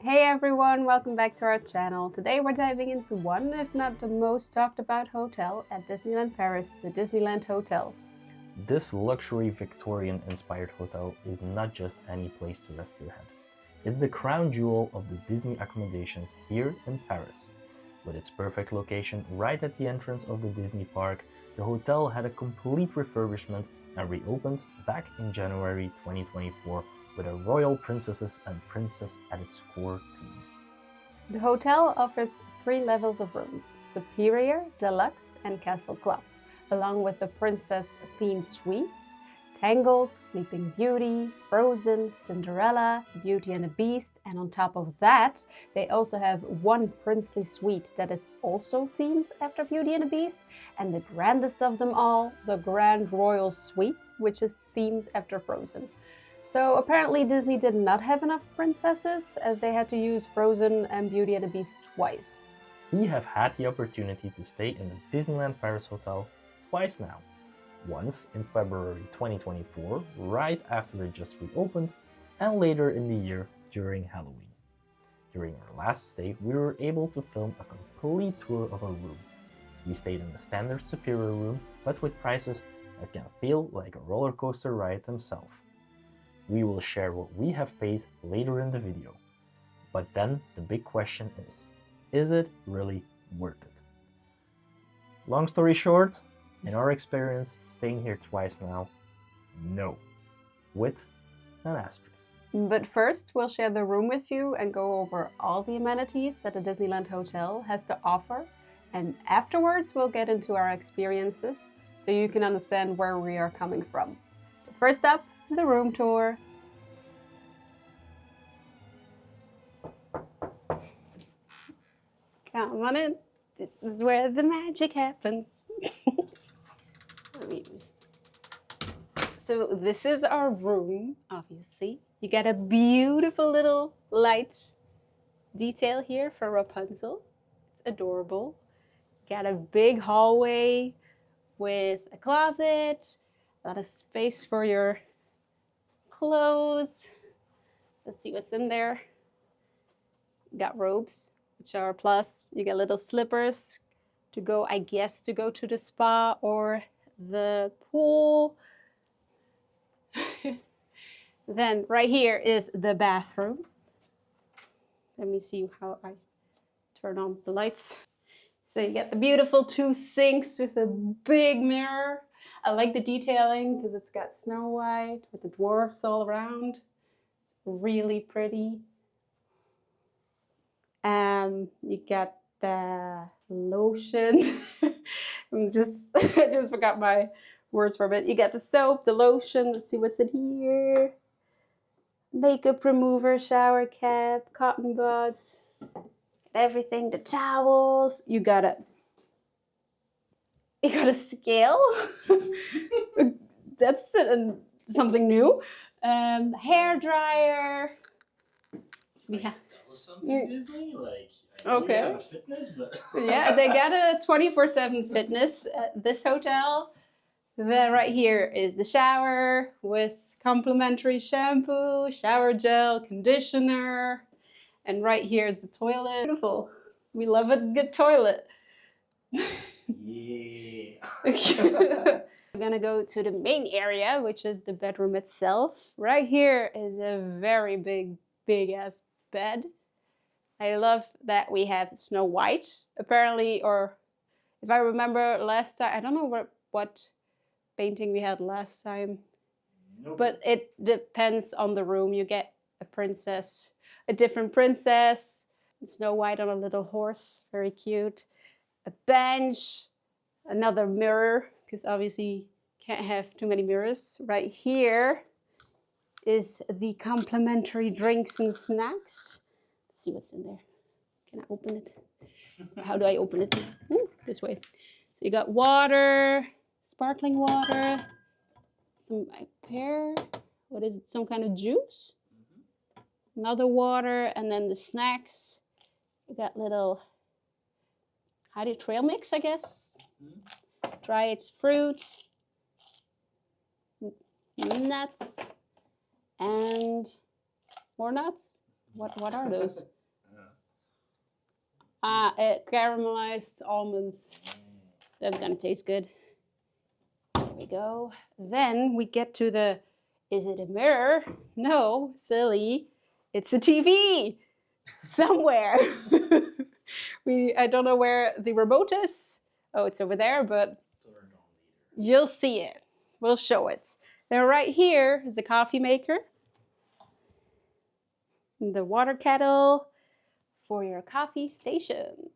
Hey everyone, welcome back to our channel. Today we're diving into one, if not the most talked about hotel at Disneyland Paris, the Disneyland Hotel. This luxury Victorian-inspired hotel is not just any place to rest your head. It's the crown jewel of the Disney accommodations here in Paris. With its perfect location right at the entrance of the Disney park, the hotel had a complete refurbishment and reopened back in January 2024 with a royal princesses and princess at its core theme. The hotel offers 3 levels of rooms: Superior, Deluxe, and Castle Club, along with the princess-themed suites: Tangled, Sleeping Beauty, Frozen, Cinderella, Beauty and the Beast, and on top of that, they also have one princely suite that is also themed after Beauty and the Beast, and the grandest of them all, the Grand Royal Suite, which is themed after Frozen. So apparently Disney did not have enough princesses, as they had to use Frozen and Beauty and the Beast twice. We have had the opportunity to stay in the Disneyland Paris Hotel twice now. Once in February 2024, right after it just reopened, and later in the year during Halloween. During our last stay, we were able to film a complete tour of our room. We stayed in the standard Superior room, but with prices that can feel like a roller coaster ride themselves. We will share what we have paid later in the video. But then the big question is it really worth it? Long story short, in our experience staying here twice now, no, with an asterisk. But first, we'll share the room with you and go over all the amenities that the Disneyland Hotel has to offer. And afterwards, we'll get into our experiences so you can understand where we are coming from. But first up, the room tour. Come on in. This is where the magic happens. So this is our room, obviously. You got a beautiful little light detail here for Rapunzel. It's adorable. Got a big hallway with a closet, a lot of space for your clothes. Let's see what's in there. You got robes, which are a plus. You get little slippers to go, I guess, to go to the spa or the pool. Then right here is the bathroom. Let me see how I turn on the lights. So you get the beautiful 2 sinks with a big mirror. I like the detailing because it's got Snow White with the dwarfs all around. It's really pretty. You got the lotion. I just forgot my words for a bit. You got the soap, the lotion. Let's see what's in here. Makeup remover, shower cap, cotton buds, everything. The towels. You got a scale. That's something new. Hair dryer. Yeah. Tell us something, Disney. Like, I know Okay. you have a fitness, but Yeah, they got a 24/7 fitness at this hotel. Then right here is the shower with complimentary shampoo, shower gel, conditioner, and right here is the toilet. Beautiful. We love a good toilet. yeah. We're gonna go to the main area, which is the bedroom itself. Right here is a very big ass bed. I love that we have Snow White, apparently, or if I remember last time, I don't know what painting we had last time, Nope. but it depends on the room. You get a different princess, Snow White on a little horse, very cute. A bench, another mirror, because obviously can't have too many mirrors. Right here is the complimentary drinks and snacks. Let's see what's in there. Can I open it? How do I open it? Ooh, this way. So you got water, sparkling water, some pear, what is it? Some kind of juice, another water, and then the snacks. You got little, trail mix, I guess. Dried fruit, nuts, and more nuts. What are those? Yeah. Caramelized almonds. So that's gonna taste good. There we go. Then we get to the, is it a mirror? No, silly. It's a TV somewhere. I don't know where the remote is. Oh, it's over there, but you'll see it. We'll show it. Then right here is the coffee maker. And the water kettle for your coffee station.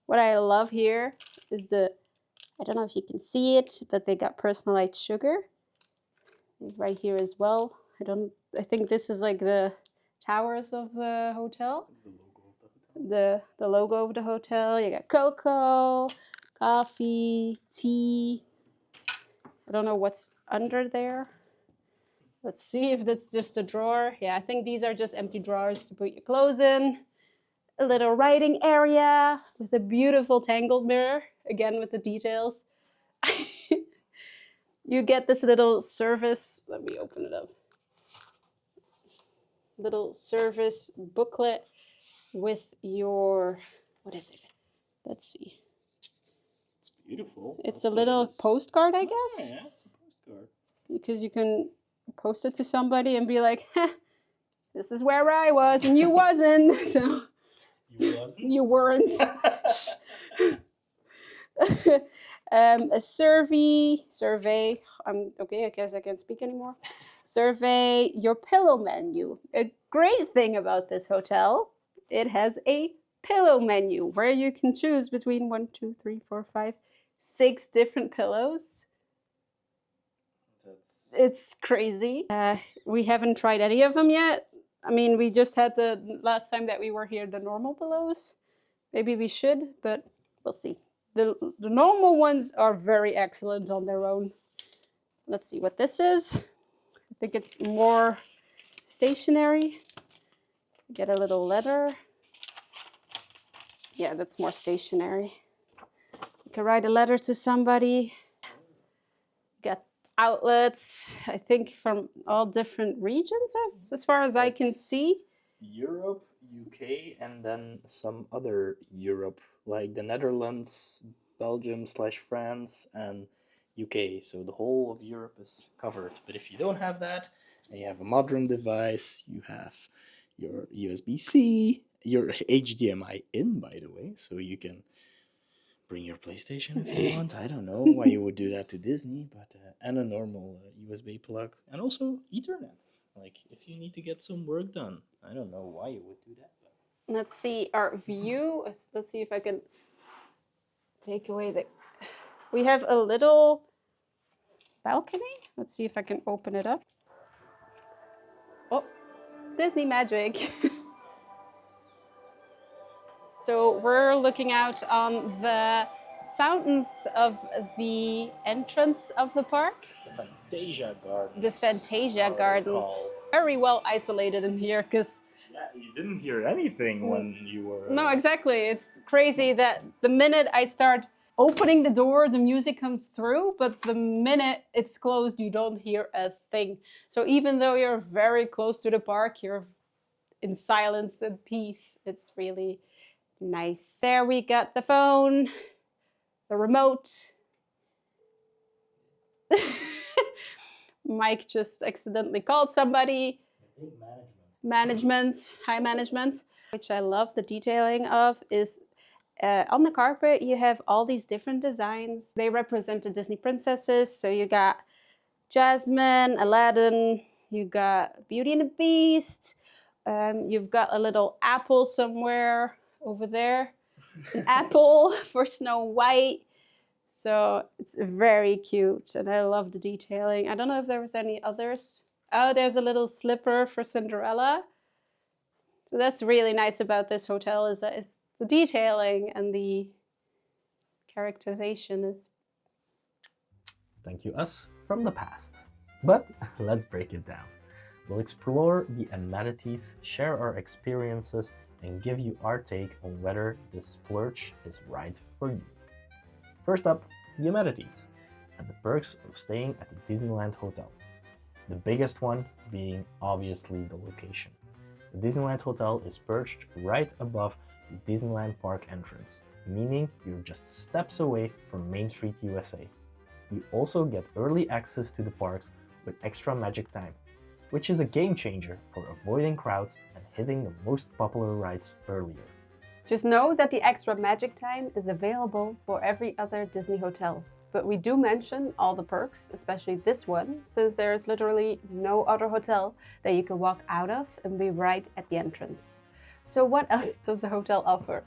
What I love here is I don't know if you can see it, but they got personalized sugar right here as well. I think this is like the towers of the hotel. The logo of the hotel. You got cocoa, coffee, tea. I don't know what's under there. Let's see if that's just a drawer. Yeah, I think these are just empty drawers to put your clothes in. A little writing area with a beautiful tangled mirror, again with the details. You get this little service, let me open it up. Little service booklet with your, what is it? Let's see. It's beautiful. It's a little postcard, I guess. Oh, yeah, it's a postcard. Because you can post it to somebody and be like, this is where I was and you wasn't. So You wasn't? you weren't. A survey. Okay, I guess I can't speak anymore. Survey your pillow menu. A great thing about this hotel, it has a pillow menu where you can choose between 1, 2, 3, 4, 5, 6 different pillows. It's crazy. We haven't tried any of them yet. I mean, we just had the last time that we were here, the normal pillows. Maybe we should, but we'll see. The normal ones are very excellent on their own. Let's see what this is. I think it's more stationary. Get a little letter. Yeah, that's more stationary. You can write a letter to somebody. Got outlets, I think, from all different regions, as far as I can see. Europe, UK, and then some other Europe, like the Netherlands, Belgium/France, and UK. So the whole of Europe is covered. But if you don't have that, and you have a modern device, you have your USB-C, your HDMI in, by the way, so you can bring your PlayStation if you want. I don't know why you would do that to Disney, but and a normal USB plug, and also Ethernet. Like if you need to get some work done, I don't know why you would do that. But... Let's see our view. Let's see if I can take away the... We have a little balcony. Let's see if I can open it up. Oh, Disney magic. So we're looking out on the fountains of the entrance of the park. The Fantasia Gardens. The Fantasia Gardens. Very well isolated in here because... Yeah, you didn't hear anything when you were... No, exactly. It's crazy that the minute I start opening the door, the music comes through, but the minute it's closed, you don't hear a thing. So even though you're very close to the park, you're in silence and peace. It's really nice. There we got the phone, the remote. Mike just accidentally called somebody. High management, which I love the detailing of, is on the carpet you have all these different designs. They represent the Disney princesses. So you got Jasmine, Aladdin, you got Beauty and the Beast, you've got a little apple somewhere over there, an apple for Snow White. So it's very cute and I love the detailing. I don't know if there was any others. Oh, there's a little slipper for Cinderella. So that's really nice about this hotel, is that it's the detailing and the characterization is... Thank you, us from the past. But let's break it down. We'll explore the amenities, share our experiences, and give you our take on whether this splurge is right for you. First up, the amenities and the perks of staying at the Disneyland Hotel. The biggest one being obviously the location. The Disneyland Hotel is perched right above the Disneyland Park entrance, meaning you're just steps away from Main Street, USA. You also get early access to the parks with extra magic time, which is a game changer for avoiding crowds and hitting the most popular rides earlier. Just know that the extra magic time is available for every other Disney hotel. But we do mention all the perks, especially this one, since there is literally no other hotel that you can walk out of and be right at the entrance. So what else does the hotel offer?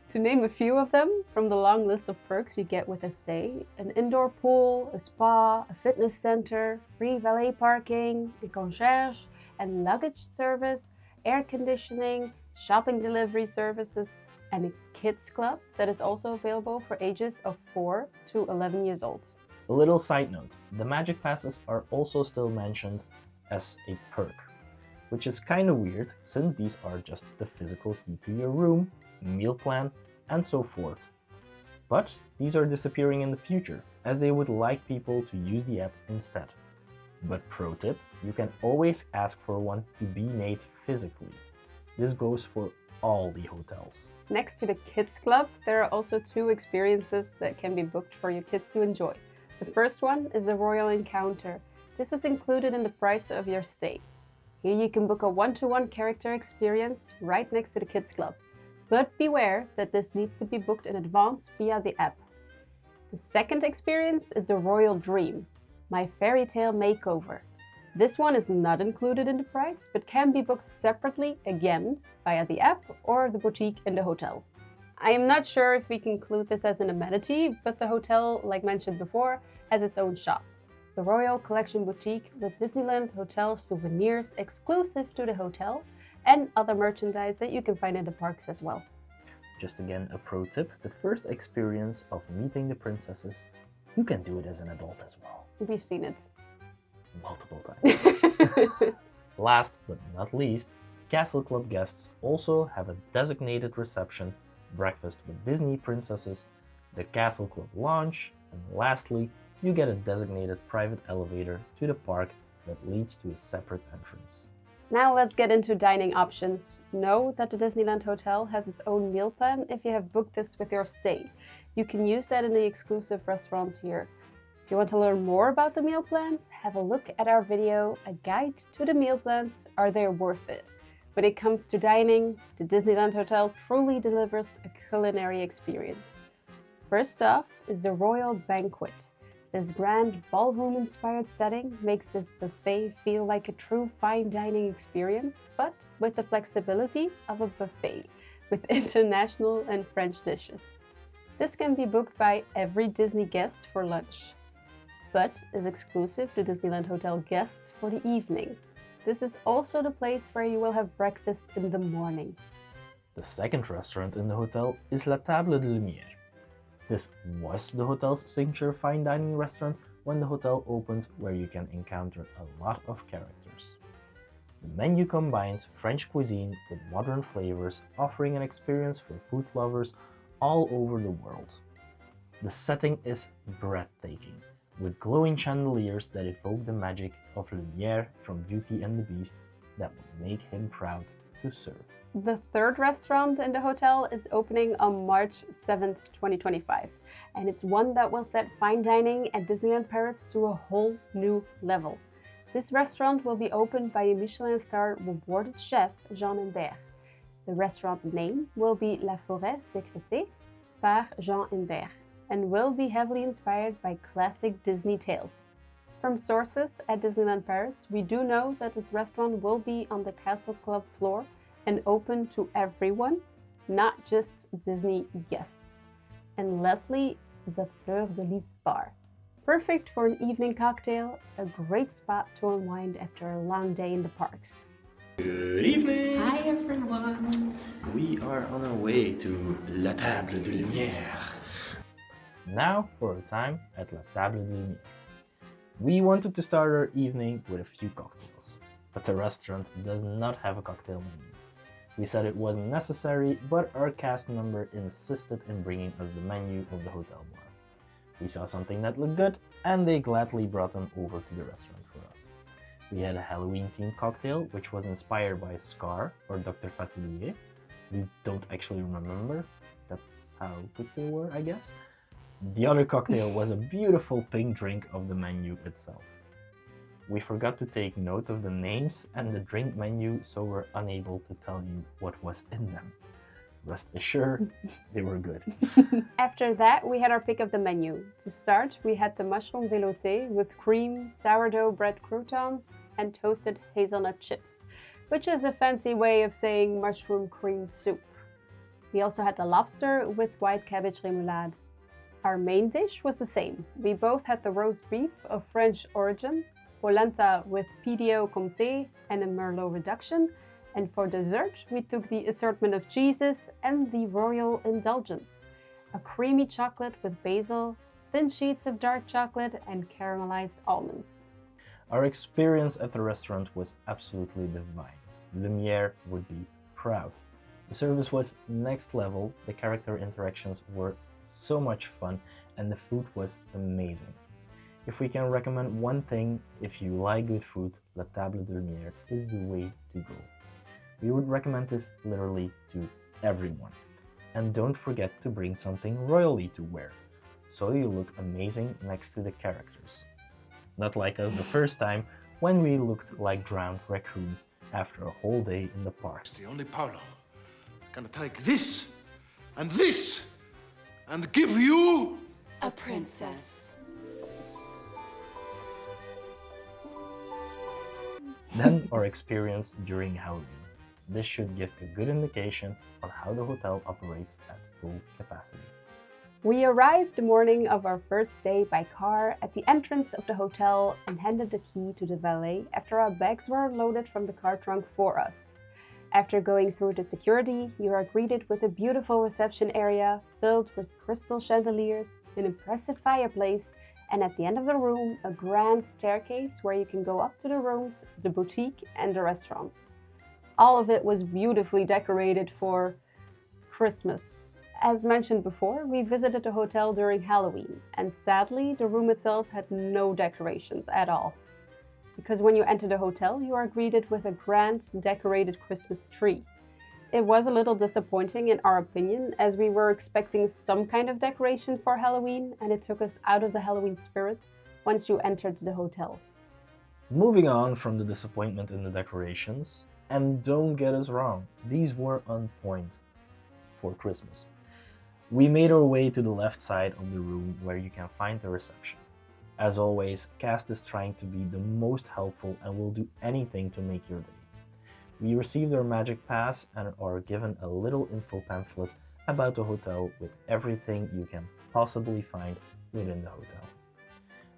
To name a few of them from the long list of perks you get with a stay: an indoor pool, a spa, a fitness center, free valet parking, a concierge and luggage service, air conditioning, shopping delivery services, and a kids club that is also available for ages of 4 to 11 years old. A little side note, the Magic Passes are also still mentioned as a perk, which is kind of weird since these are just the physical key to your room, meal plan, and so forth. But these are disappearing in the future, as they would like people to use the app instead. But pro tip, you can always ask for one to be made physically. This goes for all the hotels. Next to the kids club, there are also 2 experiences that can be booked for your kids to enjoy. The first one is the Royal Encounter. This is included in the price of your stay. Here you can book a one-to-one character experience right next to the kids club. But beware that this needs to be booked in advance via the app. The second experience is the Royal Dream, My Fairy Tale Makeover. This one is not included in the price, but can be booked separately again via the app or the boutique in the hotel. I am not sure if we can include this as an amenity, but the hotel, like mentioned before, has its own shop, the Royal Collection Boutique, with Disneyland Hotel souvenirs exclusive to the hotel and other merchandise that you can find in the parks as well. Just again, a pro tip, the first experience of meeting the princesses, you can do it as an adult as well. We've seen it multiple times. Last but not least, Castle Club guests also have a designated reception, breakfast with Disney princesses, the Castle Club lounge, and lastly, you get a designated private elevator to the park that leads to a separate entrance. Now let's get into dining options. Know that the Disneyland Hotel has its own meal plan if you have booked this with your stay. You can use that in the exclusive restaurants here. If you want to learn more about the meal plans, have a look at our video, A Guide to the Meal Plans. Are they worth it? When it comes to dining, the Disneyland Hotel truly delivers a culinary experience. First off is the Royal Banquet. This grand ballroom-inspired setting makes this buffet feel like a true fine dining experience, but with the flexibility of a buffet, with international and French dishes. This can be booked by every Disney guest for lunch, but is exclusive to Disneyland Hotel guests for the evening. This is also the place where you will have breakfast in the morning. The second restaurant in the hotel is La Table de Lumière. This was the hotel's signature fine dining restaurant when the hotel opened, where you can encounter a lot of characters. The menu combines French cuisine with modern flavors, offering an experience for food lovers all over the world. The setting is breathtaking, with glowing chandeliers that evoke the magic of Lumière from Beauty and the Beast that would make him proud to serve. The third restaurant in the hotel is opening on March 7th, 2025, and it's one that will set fine dining at Disneyland Paris to a whole new level. This restaurant will be opened by a Michelin star rewarded chef, Jean Imbert. The restaurant name will be La Forêt Secrète par Jean Imbert, and will be heavily inspired by classic Disney tales. From sources at Disneyland Paris, we do know that this restaurant will be on the Castle Club floor and open to everyone, not just Disney guests. And lastly, the Fleur de Lys bar. Perfect for an evening cocktail, a great spot to unwind after a long day in the parks. Good evening! Hi everyone! We are on our way to La Table de Lumière. Now for a time at La Table de Lumière. We wanted to start our evening with a few cocktails, but the restaurant does not have a cocktail menu. We said it wasn't necessary, but our cast member insisted in bringing us the menu of the hotel bar. We saw something that looked good, and they gladly brought them over to the restaurant for us. we had a Halloween-themed cocktail, which was inspired by Scar or Dr. Facilier. We don't actually remember. That's how good they were, I guess. The other cocktail was a beautiful pink drink of the menu itself. We forgot to take note of the names and the drink menu, so we're unable to tell you what was in them. Rest assured, they were good. After that, we had our pick of the menu. To start, we had the mushroom velouté with cream, sourdough bread croutons, and toasted hazelnut chips, which is a fancy way of saying mushroom cream soup. We also had the lobster with white cabbage remoulade. Our main dish was the same. We both had the roast beef of French origin, polenta with PDO comté and a merlot reduction, and for dessert we took the assortment of cheeses and the royal indulgence, a creamy chocolate with basil, thin sheets of dark chocolate and caramelized almonds. Our experience at the restaurant was absolutely divine. Lumiere would be proud. The service was next level, the character interactions were so much fun, and the food was amazing. If we can recommend one thing, if you like good food, La Table de Lumière is the way to go. We would recommend this literally to everyone. And don't forget to bring something royally to wear, so you look amazing next to the characters. Not like us the first time, when we looked like drowned raccoons after a whole day in the park. It's the only Paolo gonna take this and this and give you A princess. Then our experience during Halloween. This should give a good indication on how the hotel operates at full capacity. We arrived the morning of our first day by car at the entrance of the hotel and handed the key to the valet after our bags were loaded from the car trunk for us. After going through the security, you are greeted with a beautiful reception area filled with crystal chandeliers, an impressive fireplace, and at the end of the room, a grand staircase where you can go up to the rooms, the boutique, and the restaurants. All of it was beautifully decorated for Christmas. As mentioned before, we visited the hotel during Halloween, and sadly, the room itself had no decorations at all. Because when you enter the hotel, you are greeted with a grand decorated Christmas tree. It was a little disappointing in our opinion, as we were expecting some kind of decoration for Halloween, and it took us out of the Halloween spirit once you entered the hotel. Moving on from the disappointment in the decorations, and don't get us wrong, these were on point for Christmas. We made our way to the left side of the room where you can find the reception. As always, cast is trying to be the most helpful and will do anything to make your day. We received our magic pass and are given a little info pamphlet about the hotel with everything you can possibly find within the hotel.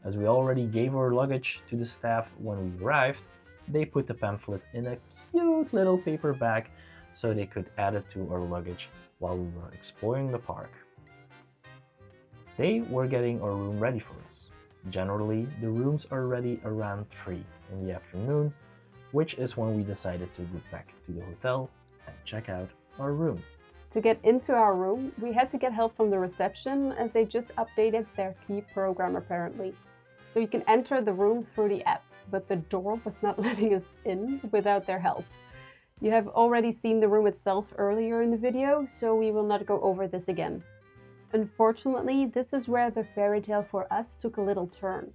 As we already gave our luggage to the staff when we arrived, they put the pamphlet in a cute little paper bag so they could add it to our luggage while we were exploring the park. They were getting our room ready for us. Generally, the rooms are ready around 3 in the afternoon, which is when we decided to go back to the hotel and check out our room. To get into our room, we had to get help from the reception as they just updated their key program apparently. So you can enter the room through the app, but the door was not letting us in without their help. You have already seen the room itself earlier in the video, so we will not go over this again. Unfortunately, this is where the fairy tale for us took a little turn.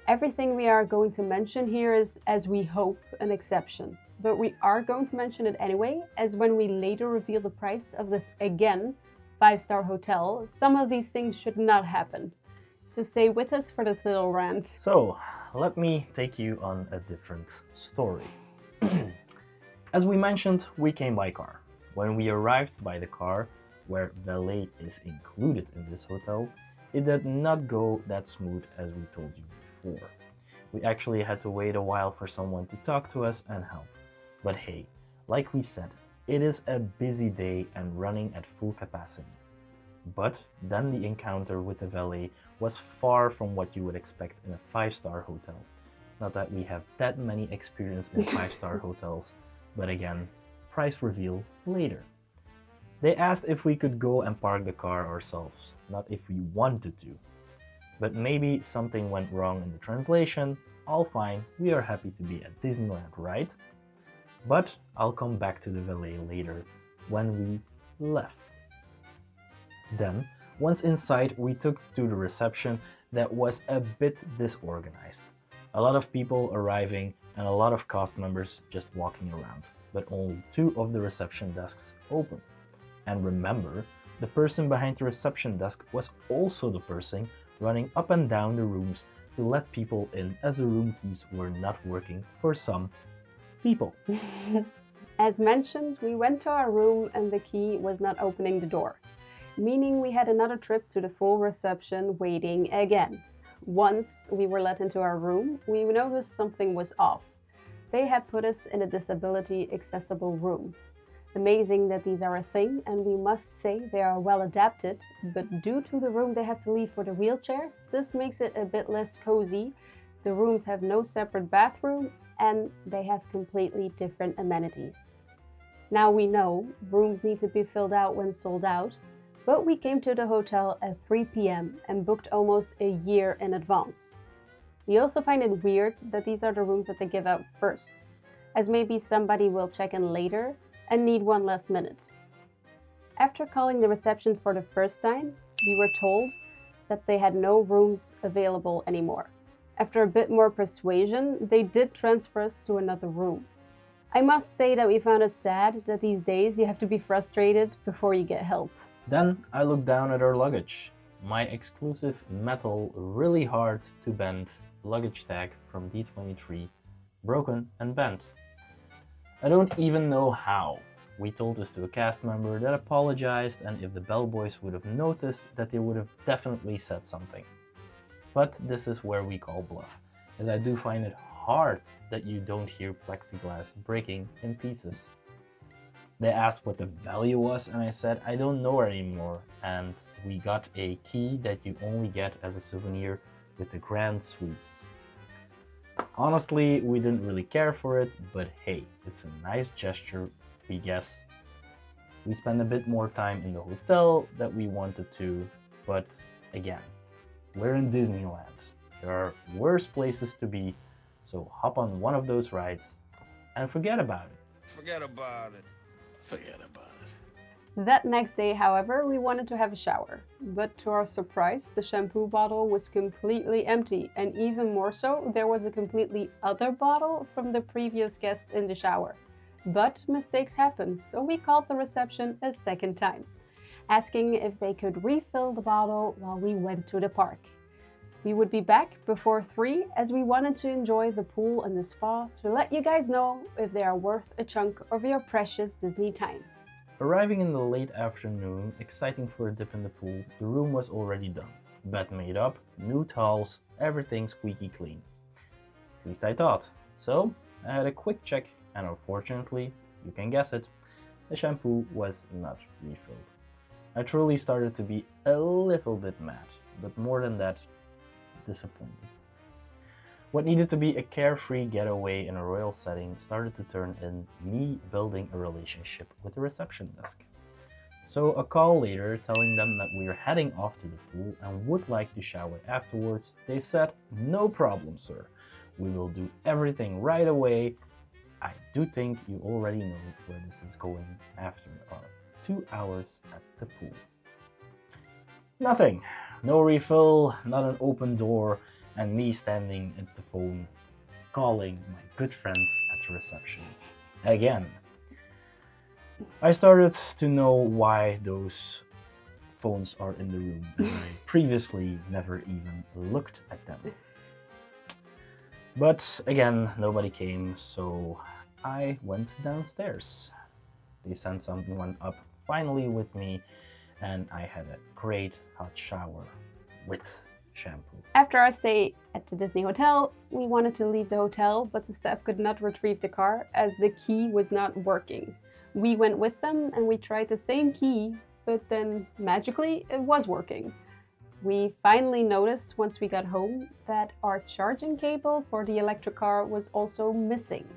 Everything we are going to mention here is, as we hope, an exception. But we are going to mention it anyway, as when we later reveal the price of this, again, 5-star hotel, some of these things should not happen. So stay with us for this little rant. So, let me take you on a different story. As we mentioned, we came by car. When we arrived by the car, where valet is included in this hotel, it did not go that smooth as we told you before. We actually had to wait a while for someone to talk to us and help. But hey, like we said, it is a busy day and running at full capacity. But then the encounter with the valet was far from what you would expect in a 5-star hotel. Not that we have that many experience in 5-star hotels, but again, price reveal later. They asked if we could go and park the car ourselves, not if we wanted to. But maybe something went wrong in the translation, all fine, we are happy to be at Disneyland, right? But I'll come back to the valet later when we left. Then, once inside, we took to the reception that was a bit disorganized. A lot of people arriving and a lot of cast members just walking around, but only 2 of the reception desks open. And remember, the person behind the reception desk was also the person running up and down the rooms to let people in, as the room keys were not working for some people. As mentioned, we went to our room and the key was not opening the door, meaning we had another trip to the full reception waiting again. Once we were let into our room, we noticed something was off. They had put us in a disability accessible room. Amazing that these are a thing, and we must say they are well adapted, but due to the room they have to leave for the wheelchairs, this makes it a bit less cozy. The rooms have no separate bathroom and they have completely different amenities. Now we know rooms need to be filled out when sold out, but we came to the hotel at 3 p.m. and booked almost a year in advance. We also find it weird that these are the rooms that they give out first, as maybe somebody will check in later and need one last minute. After calling the reception for the first time, we were told that they had no rooms available anymore. After a bit more persuasion, they did transfer us to another room. I must say that we found it sad that these days you have to be frustrated before you get help. Then I looked down at our luggage. My exclusive metal, really hard to bend luggage tag from D23, broken and bent. I don't even know how. We told this to a cast member that apologized, and if the bellboys would have noticed, that they would have definitely said something. But this is where we call bluff, as I do find it hard that you don't hear plexiglass breaking in pieces. They asked what the value was, and I said I don't know anymore, and we got a key that you only get as a souvenir with the grand suites. Honestly, we didn't really care for it, but hey, it's a nice gesture, we guess. We spent a bit more time in the hotel that we wanted to, but again, we're in Disneyland. There are worse places to be, so hop on one of those rides and forget about it. Forget about it. Forget about it. That next day, however, we wanted to have a shower. But to our surprise, the shampoo bottle was completely empty. And even more so, there was a completely other bottle from the previous guests in the shower. But mistakes happen, so we called the reception a second time, asking if they could refill the bottle while we went to the park. We would be back before 3 as we wanted to enjoy the pool and the spa to let you guys know if they are worth a chunk of your precious Disney time. Arriving in the late afternoon, exciting for a dip in the pool, the room was already done. Bed made up, new towels, everything squeaky clean. At least I thought. So I had a quick check, and unfortunately, you can guess it, the shampoo was not refilled. I truly started to be a little bit mad, but more than that, disappointed. What needed to be a carefree getaway in a royal setting started to turn in me building a relationship with the reception desk. So a call later telling them that we are heading off to the pool and would like to shower afterwards, they said, "No problem, sir. We will do everything right away. I do think you already know where this is going after our 2 hours at the pool." Nothing. No refill, not an open door, and me standing at the phone calling my good friends at the reception again. I started to know why those phones are in the room, as I previously never even looked at them. But again, nobody came, so I went downstairs. They sent someone up finally with me, and I had a great hot shower with shampoo. After our stay at the Disney Hotel, we wanted to leave the hotel, but the staff could not retrieve the car as the key was not working. We went with them and we tried the same key, but then magically it was working. We finally noticed once we got home that our charging cable for the electric car was also missing.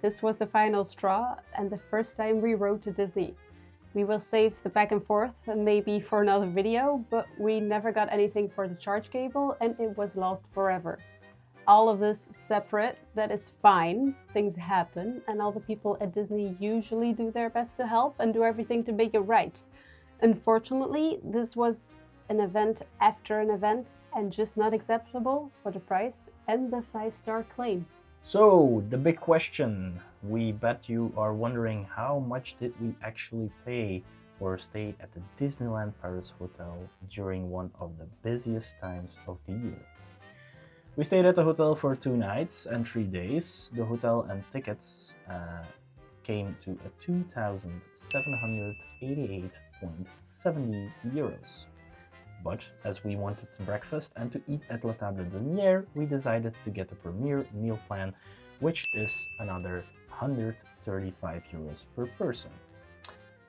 This was the final straw and the first time we rode to Disney. We will save the back and forth maybe for another video, but we never got anything for the charge cable and it was lost forever. all of this separate, that is fine. Things happen, and all the people at Disney usually do their best to help and do everything to make it right. Unfortunately, this was an event after an event and just not acceptable for the price and the 5-star claim. So, the big question. We bet you are wondering, how much did we actually pay for a stay at the Disneyland Paris Hotel during one of the busiest times of the year? We stayed at the hotel for 2 nights and 3 days. The hotel and tickets came to a 2,788.70 euros. But as we wanted breakfast and to eat at La Table de Lumière, we decided to get a premier meal plan, which is another 135 euros per person.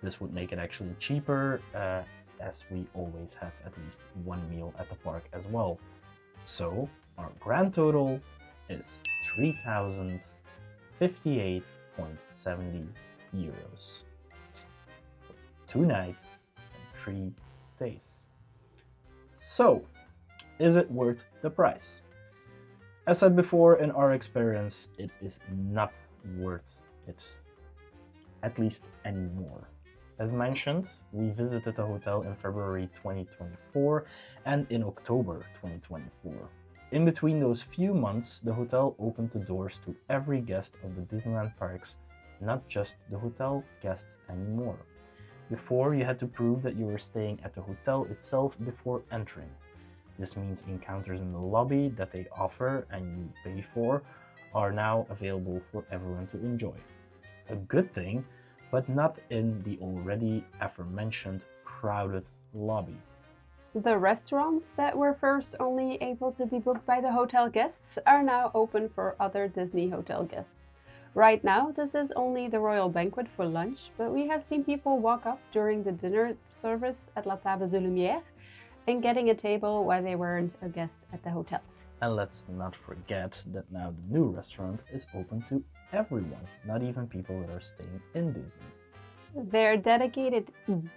This would make it actually cheaper, as we always have at least one meal at the park as well. So our grand total is 3,058.70 euros. 2 nights and 3 days. So, is it worth the price? As said before, in our experience, it is not worth it, at least anymore. As mentioned, we visited the hotel in February 2024 and in October 2024. In between those few months, the hotel opened the doors to every guest of the Disneyland parks, not just the hotel guests anymore. Before, you had to prove that you were staying at the hotel itself before entering. This means encounters in the lobby that they offer and you pay for are now available for everyone to enjoy. A good thing, but not in the already aforementioned crowded lobby. The restaurants that were first only able to be booked by the hotel guests are now open for other Disney hotel guests. Right now, this is only the Royal Banquet for lunch, but we have seen people walk up during the dinner service at La Table de Lumière and getting a table while they weren't a guest at the hotel. And let's not forget that now the new restaurant is open to everyone, not even people that are staying in Disney. Their dedicated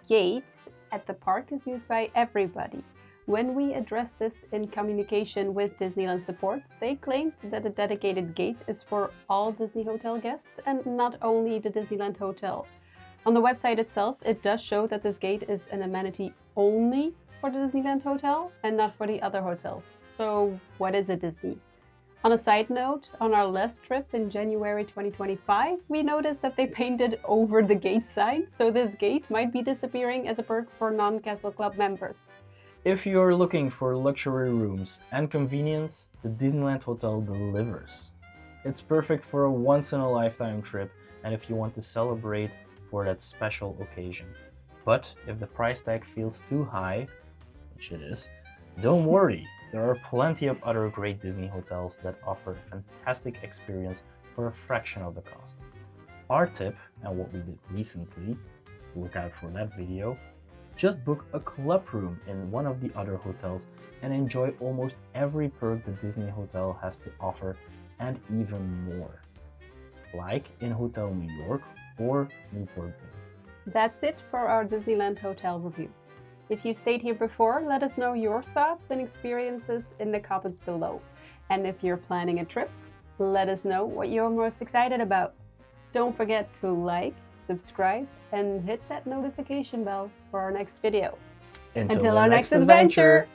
gate at the park is used by everybody. When we addressed this in communication with Disneyland support, they claimed that the dedicated gate is for all Disney hotel guests and not only the Disneyland Hotel. On the website itself, it does show that this gate is an amenity only for the Disneyland Hotel and not for the other hotels. So what is a Disney? On a side note, on our last trip in January 2025, we noticed that they painted over the gate sign, so this gate might be disappearing as a perk for non-Castle Club members. If you're looking for luxury rooms and convenience, the Disneyland Hotel delivers. It's perfect for a once-in-a-lifetime trip and if you want to celebrate for that special occasion. But if the price tag feels too high, which it is, don't worry. There are plenty of other great Disney hotels that offer a fantastic experience for a fraction of the cost. Our tip, and what we did recently, look out for that video, just book a club room in one of the other hotels and enjoy almost every perk the Disney Hotel has to offer and even more, like in Hotel New York or Newport Beach. That's it for our Disneyland Hotel review. If you've stayed here before, let us know your thoughts and experiences in the comments below. And if you're planning a trip, let us know what you're most excited about. Don't forget to like, subscribe, and hit that notification bell for our next video. Until our next adventure!